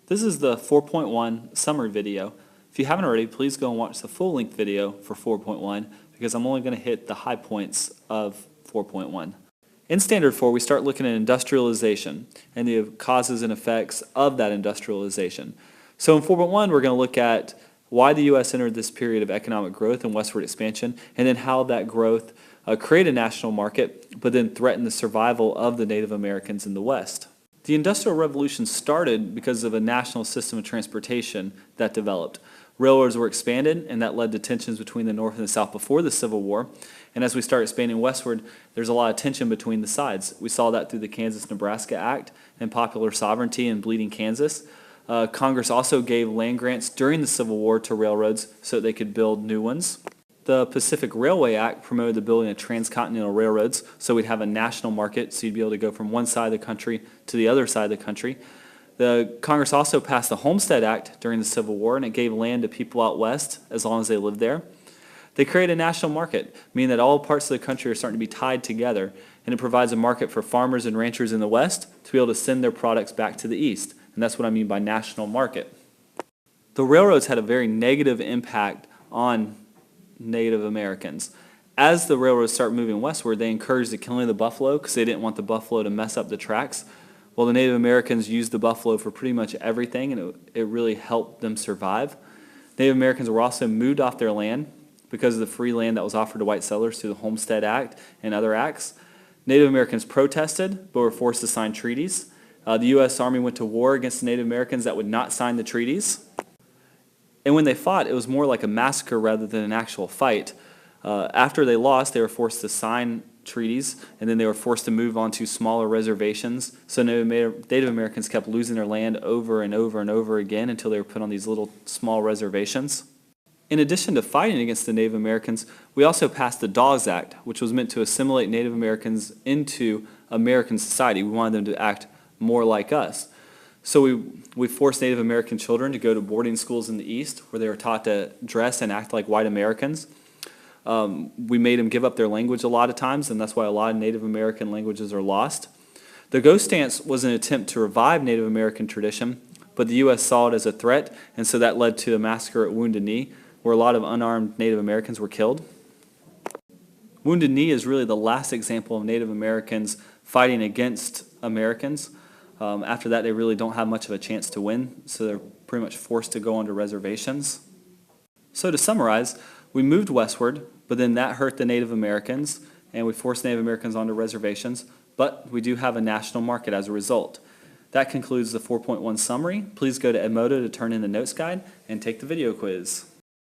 This is the 4.1 summary video. If you haven't already, please go and watch the full-length video for 4.1 because I'm only going to hit the high points of 4.1. In Standard 4, we start looking at industrialization and the causes and effects of that industrialization. So in 4.1, we're going to look at why the U.S. entered this period of economic growth and westward expansion, and then how that growth created a national market, but then threatened the survival of the Native Americans in the West. The Industrial Revolution started because of a national system of transportation that developed. Railroads were expanded, and that led to tensions between the North and the South before the Civil War. And as we start expanding westward, there's a lot of tension between the sides. We saw that through the Kansas-Nebraska Act and popular sovereignty and Bleeding Kansas. Congress also gave land grants during the Civil War to railroads so that they could build new ones. The Pacific Railway Act promoted the building of transcontinental railroads so we'd have a national market, so you'd be able to go from one side of the country to the other side of the country. The Congress also passed the Homestead Act during the Civil War, and it gave land to people out west as long as they lived there. They created a national market, meaning that all parts of the country are starting to be tied together, and it provides a market for farmers and ranchers in the west to be able to send their products back to the east, and that's what I mean by national market. The railroads had a very negative impact on Native Americans. As the railroads start moving westward, they encouraged the killing of the buffalo because they didn't want the buffalo to mess up the tracks. Well, the Native Americans used the buffalo for pretty much everything, and it really helped them survive. Native Americans were also moved off their land because of the free land that was offered to white settlers through the Homestead Act and other acts. Native Americans protested but were forced to sign treaties. The U.S. Army went to war against the Native Americans that would not sign the treaties. And when they fought, it was more like a massacre rather than an actual fight. After they lost, they were forced to sign treaties, and then they were forced to move on to smaller reservations. So Native Americans kept losing their land over and over and over again until they were put on these little small reservations. In addition to fighting against the Native Americans, we also passed the Dawes Act, which was meant to assimilate Native Americans into American society. We wanted them to act more like us. So we forced Native American children to go to boarding schools in the East where they were taught to dress and act like white Americans. We made them give up their language a lot of times, and that's why a lot of Native American languages are lost. The Ghost Dance was an attempt to revive Native American tradition, but the U.S. saw it as a threat, and so that led to a massacre at Wounded Knee, where a lot of unarmed Native Americans were killed. Wounded Knee is really the last example of Native Americans fighting against Americans. After that, they really don't have much of a chance to win, so they're pretty much forced to go onto reservations. So to summarize, we moved westward, but then that hurt the Native Americans, and we forced Native Americans onto reservations, but we do have a national market as a result. That concludes the 4.1 summary. Please go to Edmodo to turn in the notes guide and take the video quiz.